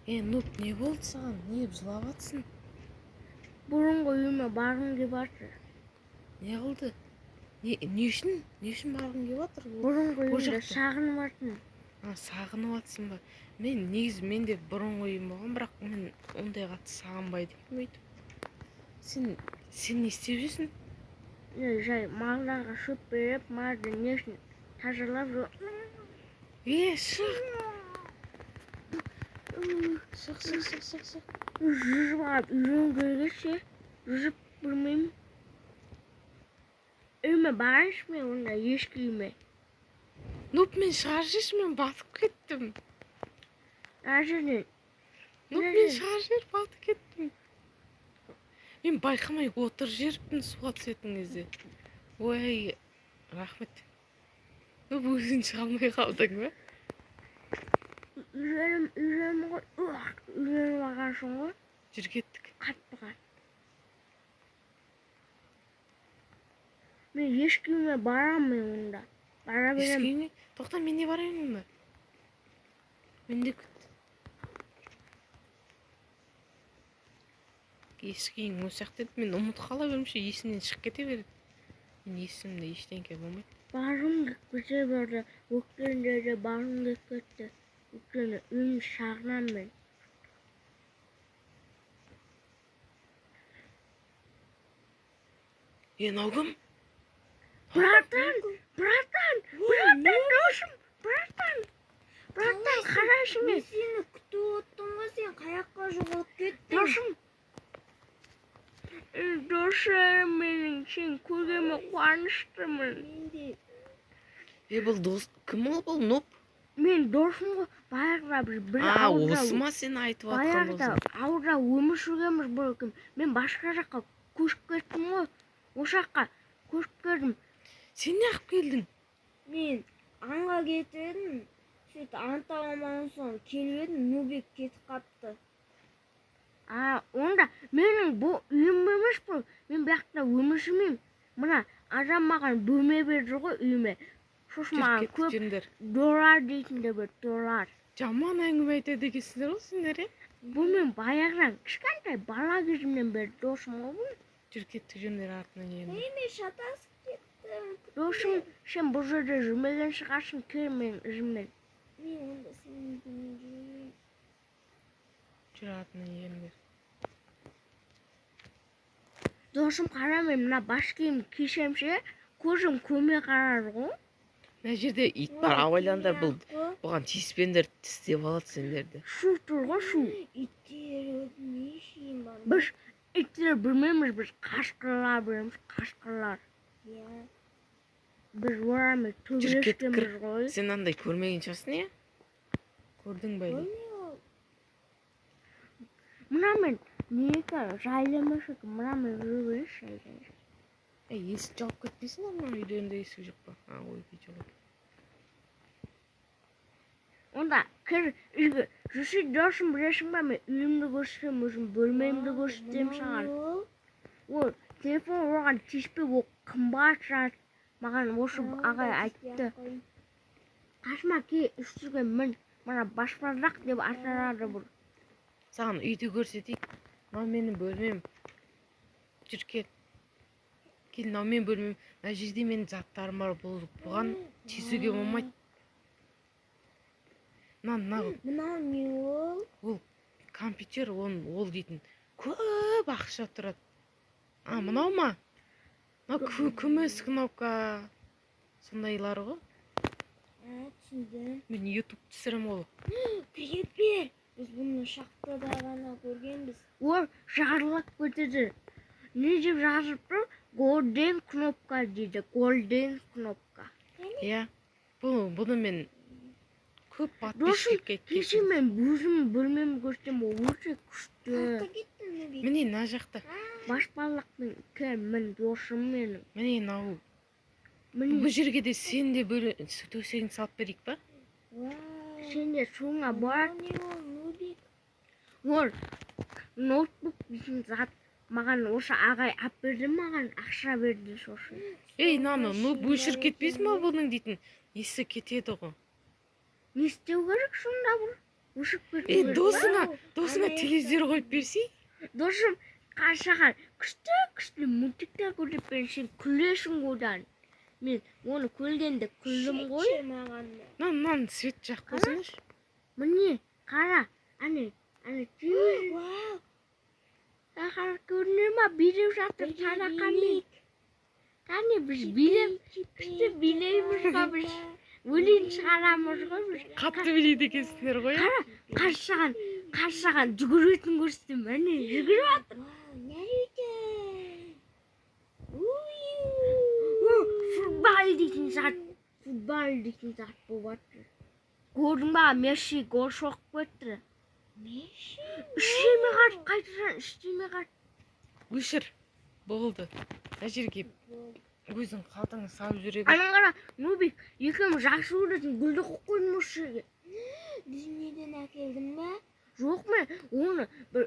Нұп, не болды саған? Не жылап атсың? Бұрынғы үйіме барғым келіп жатыр. Не қылды? Не үшін барғың келіп жатыр? Бұрынғы үйімді сағынып жатырмын. Сағынып атсың ба? Менде бұрынғы үйім болған, бірақ мен ондай қатты сағынбайды өйтіп. Сен не істеп жүрсің? Жай малдарға шөп беріп, малдың несін тазалап жүр. Шық. Жүзіп алып үйрен келгенше, жүзіп білмеймін. Үйіме барайыншы мен онда ешкі үйіме. Нұп, мен шығар жеш, мен батып кеттім. Ажырден. Нұп, мен шығар жер батып кеттім. Мен байқамай отыр жеріппін суға түсетін кезде. Ой, рахмет. Нұп, өзің шыға алмай қалдың ба? Үйренім ғой, үйреніп алғансың ғой. Жүр кеттік. Қатпыға. Мен ешкі үйіме барамын онда. Бара берем. Ешкі үйіне? Тоқта, мен де барайын ба? Мен де күт. Ешкі үйің өсек деді, мен ұмытып қала бермеше есімнен шығып кете береді. Мен есімде ештеңке болмайды. Барғым келіп кете берді, өткенде де барғым келіп кетті. Өйткені үйім шағынам мен. Мынау кім? Братан, досым, братан, қарайшы мен. Сені күтіп отырмын ғой, сен қаяққа жоғалып кеттің? Досым, досым менің, сен көргеніме қуаныштымын. Бұл дос, кім ол бұл? Нұп? Мен досым ғой, баяғыда бір ауылда. Осы ма сен айтып атқан болсың? Баяғыда ауылда өмір сүргенбіз бұл кім. Мен басқа жаққа көшіп кеттім ғой. Осы жаққа көшіп келдім. Сен не қылып келдің? Мен аңға кетіп едім. Сөйтіп анталаман соң келіп едім, Нубик кетіп қапты. Онда менің бұл үйім емес бұл. Мен бұяқта өмір сүрмеймін. Мына адам маған бөлме берді ғой үйіме. Сосын маған көп доллар дейтінде бір доллар. Жаман әңгіме айтады екенсіңдер ғой сендер, Бұл мен баяғыдан кішкентай бала кезімнен бері досым ғой бұл. Жүр кеттік жөндер артынан енді. Мен шатасып кеттім. Досым, сен бұл жерде жүрмеген шығарсың, кел мен ізіммен. Мен онда сенің үйіңе жүрмеймін. Жүр артынан ендер. Досым, қара мен мына бас киім кисемше, көзім көме қарар ғой. Мына жерде ит бар, абайлаңдар, бұған тиіспеңдер, тістеп алады сендерді. Шу тұр ғой, шу. Иттер не işim бар? Біз иттер білмейміз, біз қашқырлар білеміз, қашқырлар. Біз орамыз төбелескенбіз ғой. Сен андай көрмеген шығарсың, Көрдің бе? Мына мен неге жайлымышық, мына мен жүргенш жайлымышық. Есік жауып кетпейсің, мына үйлерінде есік жоқ па? Ой, жоқ. Онда кір үйге жүрсе досым білесің ба, мен үйімді көрсетем, өзім бөлмемді көрсетем саған. Ол телефон оған тиіспей, ол қымбат жат. Маған осы ағай айтты. Қасыма ке үстіге мін, мана баспалдақ деп аталады бұл. Саған үйді көрсетейік. Мынау менің бөлмем. Жүр кел. Кел, мынау менің бөлмем. Мына жерде менің заттарым бар, бұған тиісуге болмайды. Мынау не ол? Ол компьютер, ол дейтін көп ақша тұрады. Мынау ма? Мынау күміс кнопка. Сондайлар ғой. Түсіндім. Мен YouTube түсірім ол. Привет бер! Біз бұны шахтада ғана көргенбіз. Ол жарылып кетеді. Не деп жазып тұр? Golden кнопка дейді, golden кнопка. Бұны мен көп подписчик кеткен. Кеше мен өзім бөлмем көрсем, ол өте күшті. Міне, мына жақта. Баспалдақтың мен досым менің. Міне, мынау. Бұл жерге де сен де төсегін салып берейік па? Сен де суыңа барады. Ол ноутбук дейтін зат. Маған осы ағай ап берді, маған ақша берді сосын. Наны, өшіріп кетпейсің ба бұның дейтін? Есі кетеді ғой. Не істеу керек сонда бұл? ушуп кеткен. Досуңа телевизор коюп берсей. Досум каршаган күчтүү мультиктер көрүп беришин күлөсүң одан. Мен оны көргенде күлдүм ғой. Нан свет жак койсоңуш. Міне, қара, ане, түйір. Қара көріне ма, билеп жатыр, тарақанмен. Кәне біз билейміз ғой біз. Өлең шығарамыз ғой біз. Қатты билейді екенсіңдер ғой. Қара, қаршаған жүгіретін көрсетем, міне, жүгіріп жатыр. Футбол дейтін зат болып жатыр. Көрдің ба, Месси гол соғып кетті. Месси? Істемей қайтадан. Өшір. Болды. Мына жерге өзің қалтаңа салып жүре бер. Анаң қара, Нубик, екеуміз жақсы көретін гүлді қойып қойдым осы жерге. Дүниеден әкелдің бе? Жоқ мен, оны бір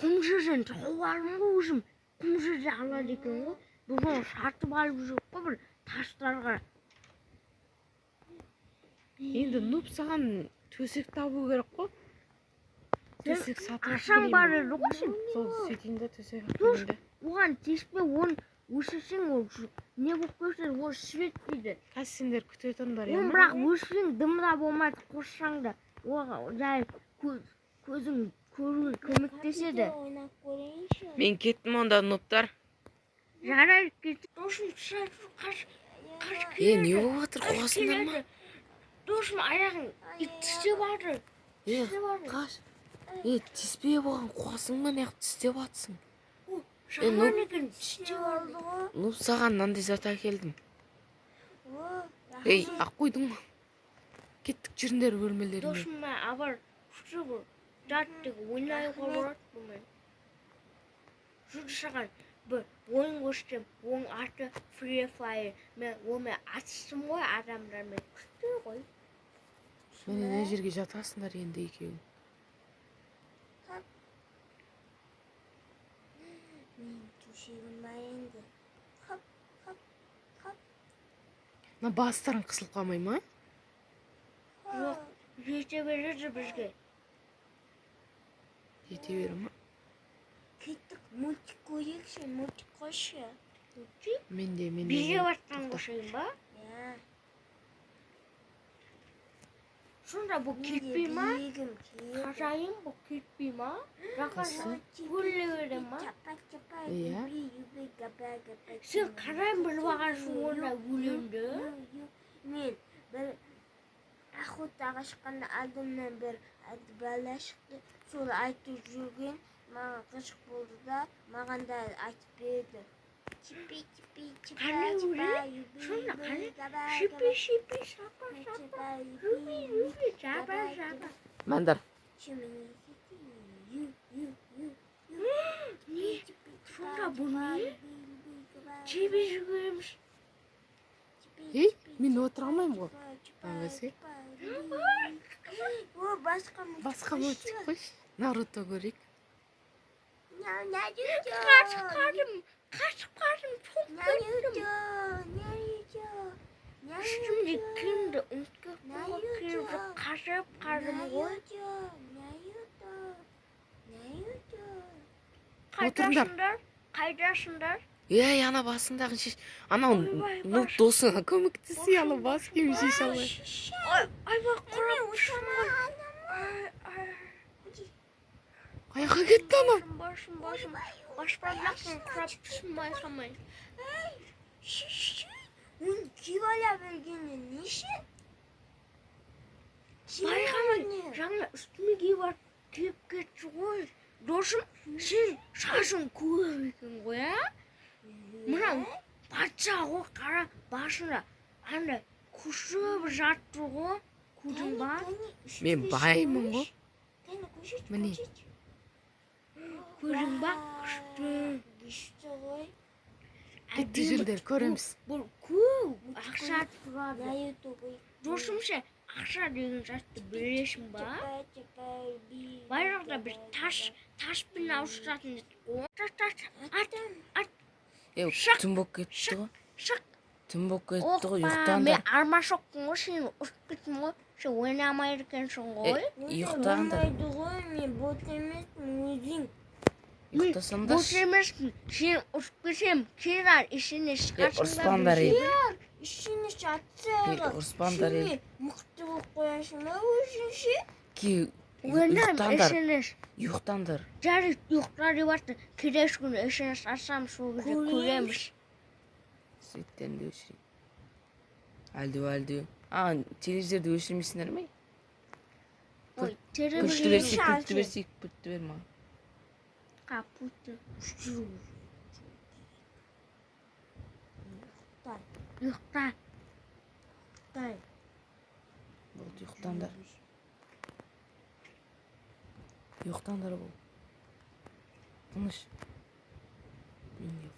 құм жерден тауып алдым ғой өзім. Құм жерде алады екен ғой. Біз оны сатып алып жүріп қой бір тастарға. Енді Нуб саған төсек табу керек қой. Төсек сатып Ақшаң бар еді ғой сен. Сол сөйтейін де төсек алып. Оған теспе, оны өшірсең ол не болып көрсе ол свет дейді. Қазір сендер күтіп отырыңдар Оны бірақ өшірсең дымда болмайды, қоссаң да. Оған жай көзің көруге көмектеседі. Мен кеттім онда Нубтар. Жарайды кетті. Досым Не болып жатыр, қуасыңдар ма? Досым аяғын тістеп жатыр. Қаш. Тіспей болған қуасың ба, неғып тістеп жатсың? Шаған екен тістеп алды ғой. Нуб саған мынандай зат әкелдім. Ақ қойдың ба? Кеттік жүріңдер бөлмелеріне. Досым абар күшті бұл. Жаттығы ойнайға барады бұмен. Жүрді саған бір ойын көштем. Оның аты Free Fire. Мен оны атыстым ғой адамдармен. Күшті ғой. Міне мына жерге жатасыңдар енді екеуің. Мен төсегім бар енді. Хоп. Мына бастарың қысылып қалмай ма? Жоқ, жете береді бізге. Жете бері ма? Кеттік, мультик көрейікші, мультик қойшы. Мен де. Бизе баттан қошайын ба? Сонда бұл кетпей ма? Қажайын бұл кетпей ма? Жақасы көрле бере ма? Иә. Сен қарайын біліп ағасын орна өлеңді? Мен бір охотаға шыққанда алдымнан бір бала шықты. Сол айтып жүрген маған ғашық болды да, маған да айтып берді. Қане өлі? Сонда қане? Шипи, шапа. Руби, жаба. Мәндар. Не? Сонда бұл не? Тебе жүгіреміз. Мен отыра алмаймын ғой. Бәсе. Басқа мультик қойшы. Наруто көрейік. Қашып қарым, çok kötüm. Üstümde kimdi? Üstüme kimdi? Kaşıp karım ғой. Қайдасыңдар? Ана басыңдағы шеш. Анау Нуб досыңа көмектесе алып бас киім шеше алай. Айбай құрап ұшамай. Қаяққа кетті ана? Башым. Başparmakla kurap düşmeye kalmayın. Onu kim ala vergeni niçin? Bayramın жаңа üstüme giyip кетті ғой. Досым, сен шашың көп екен ғой, а? Мына батша ғой, қара басында андай күшіп жатыр ғой. Көрдің ба? Мен баймын ғой. Міне. Көрдің ба? Күшті ғой. Кетті жүрдер, көреміз. Бұл көп ақша тұрады. Досым ше, ақша деген затты білесің ба? Байрақта бір таспен ауыстыратын еді ғой. Ат. Түн болып кетті ғой. Түн болып кетті ғой, Оқпа, ұйықтаңдар. мен армашоқпын ғой, сен ұшып кеттің ғой. Сен ойнамай екенсің ғой. Ұйықтаңдар. Ойнайды ғой, мен бот емеспін, өзің. Ұйықтасаңдар. Бос емеспін. Сен ұшып кетсем, келер, ішіне ұрыспаңдар, шығарсыңдар. Ішіне жатсаға. ұрыспаңдар, Ішіне мықты болып қоясың ба өзіңше? Ойнайм, Ұйықтаңдар. ішіне. Ұйықтаңдар. Жарик ұйықтар деп атты. Келесі күні ішіне сарсам сол кезде көреміз. Светтерді өшірейін. Әлді. Телевизорды өшірмейсіңдер ме? Ой, Пүртті берсек, пүртті бер маған. Капуты. Жүру. Ұйықта. Дай. Болды, ұйықтаңдар. Ұйықтаңдар бұл. Тыныш. Блин,